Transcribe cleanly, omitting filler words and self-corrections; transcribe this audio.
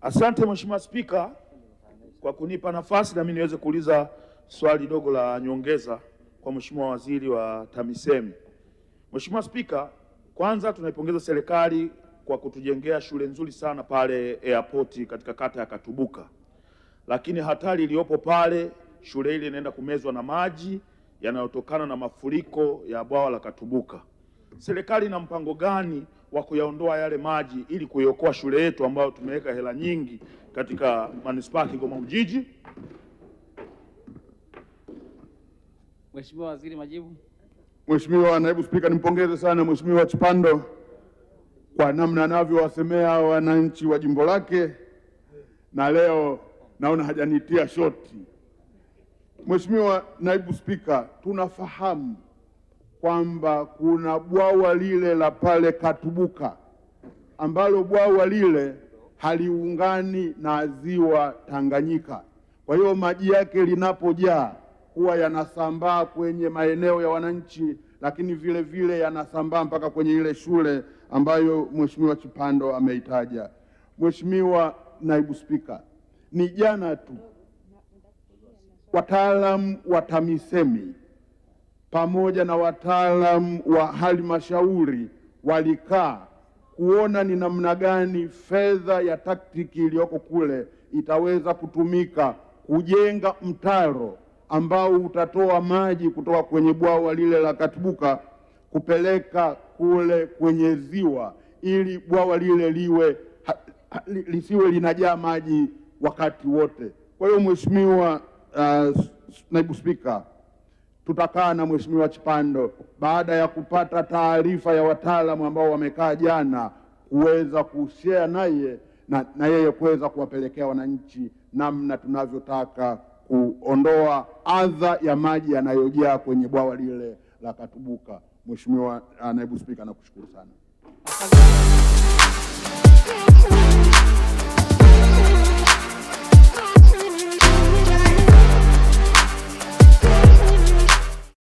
Asante Mheshimiwa Spika kwa kunipa nafasi na mimi niweze kuuliza swali dogo la nyongeza kwa Mheshimiwa Waziri wa TAMISEMI. Mheshimiwa Spika, kwanza tunaipongeza serikali kwa kutujengea shule nzuri sana pale airport katika kata ya Katubuka. Lakini hatari iliyopo pale, shule ile inaenda kumezwa na maji yanayotokana na mafuriko ya bwawa la Katubuka. Serikali ina mpango gani wa kuyaondoa yale maji ili kuiokoa shule yetu ambayo tumeweka hela nyingi katika manispaa ya Kigoma Ujiji? Mheshimiwa Waziri, majibu. Mheshimiwa Naibu Spika, nimpongeze sana Mheshimiwa Chipando kwa namna anavyowasemea wananchi wa jimbo lake, na leo naona hajanitia shoti. Mheshimiwa Naibu Spika, tunafahamu kwamba kuna bwawa lile la pale Katubuka ambalo bwawa lile haliungani na ziwa Tanganyika. Kwa hiyo maji yake linapojaa huwa yanasambaa kwenye maeneo ya wananchi, lakini vile vile yanasambaa mpaka kwenye ile shule ambayo Mheshimiwa Chipando ameitaja. Mheshimiwa Naibu Spika, ni jana tu wataalamu wa TAMISEMI pamoja na wataalamu wa halmashauri walikaa kuona ni namna gani fedha ya taktiki iliyoko kule itaweza kutumika kujenga mtaro ambao utatoa maji kutoka kwenye bwawa lile la Katubuka kupeleka kule kwenye ziwa, ili bwawa lile lisiwe linajaa maji wakati wote. Kwa hiyo Mheshimiwa Naibu Spika, tutakaa na Mheshimiwa Chipando baada ya kupata taarifa ya wataalamu ambao wamekaa jana kuweza kushare naye na yeye kuweza kuwapelekea wananchi namna tunavyotaka kuondoa adha ya maji yanayojaa kwenye bwawa lile la Katubuka. Mheshimiwa Naibu Spika, nakushukuru sana.